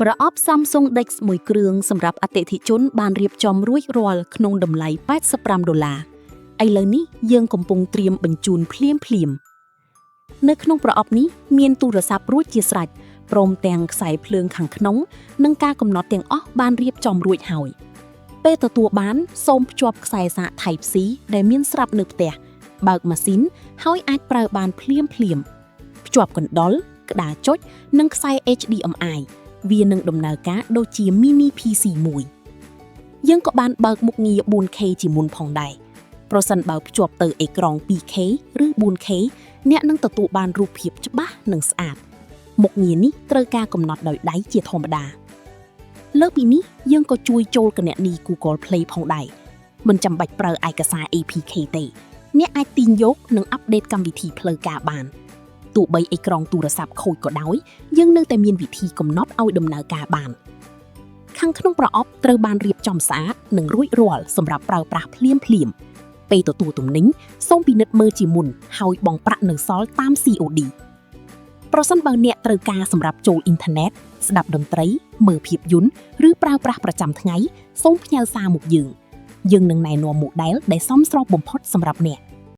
ប្រអប់ Samsung Dex មួយគ្រឿងសម្រាប់អតិថិជនបានរៀបចំរួចរាល់ក្នុងតម្លៃ$85ឥឡូវនេះយើងកំពុងត្រៀមបញ្ជូនភ្លាមនៅក្នុងប្រអប់នេះមានទូរស័ព្ទរួចជាស្រេចព្រមទាំងខ្សែភ្លើងខាងក្នុងនិងការកំណត់ទាំងអស់បានរៀបចំរួចហើយពេលទទួលបានសូមភ្ជាប់ខ្សែសារ Type C ដែលមានស្រាប់នៅផ្ទះបើកម៉ាស៊ីនហើយអាចប្រើបានភ្លាមភ្ជាប់កណ្ដុរក្តារចុចនិងខ្សែ HDMI វានឹងដំណើរការដូចជា mini PC មួយយើងក៏បានបើកមុខងារ 4K ជាមុនផងដែរប្រសិនបើភ្ជាប់ទៅអេក្រង់ 2K ឬ 4K អ្នកនឹងទទួលបានរូបភាពច្បាស់និងស្អាតមុខងារនេះត្រូវការកំណត់ដោយដៃជាធម្មតាលើសពីនេះយើងក៏ជួយចូលគណនី Google Play ផងដែរមិនចាំបាច់ប្រើឯកសារ APK ទេអ្នកអាចទាញយកនិងអាប់ដេតកម្មវិធីផ្លូវការបានទោះបីអេក្រង់ទូរស័ព្ទខូចក៏ដោយយើងនៅតែមានវិធីកំណត់ឲ្យដំណើរការបានខាងក្នុងប្រអប់ត្រូវបានរៀបចំស្អាតនិងរួចរាល់សម្រាប់ប្រើប្រាស់ភ្លាមពេលទទួលទំនិញសូមពិនិត្យមើលជាមុនហើយបង់ប្រាក់នៅសល់តាម COD ប្រសិនបើអ្នកត្រូវការសម្រាប់ចូលអ៊ីនធឺណិតស្ដាប់តន្ត្រីមើលភាពយន្តឬប្រើប្រាស់ប្រចាំថ្ងៃសូមផ្ញើសារមកយើងនឹងណែនាំម៉ូដែលដែលសមស្របបំផុតសម្រាប់អ្នក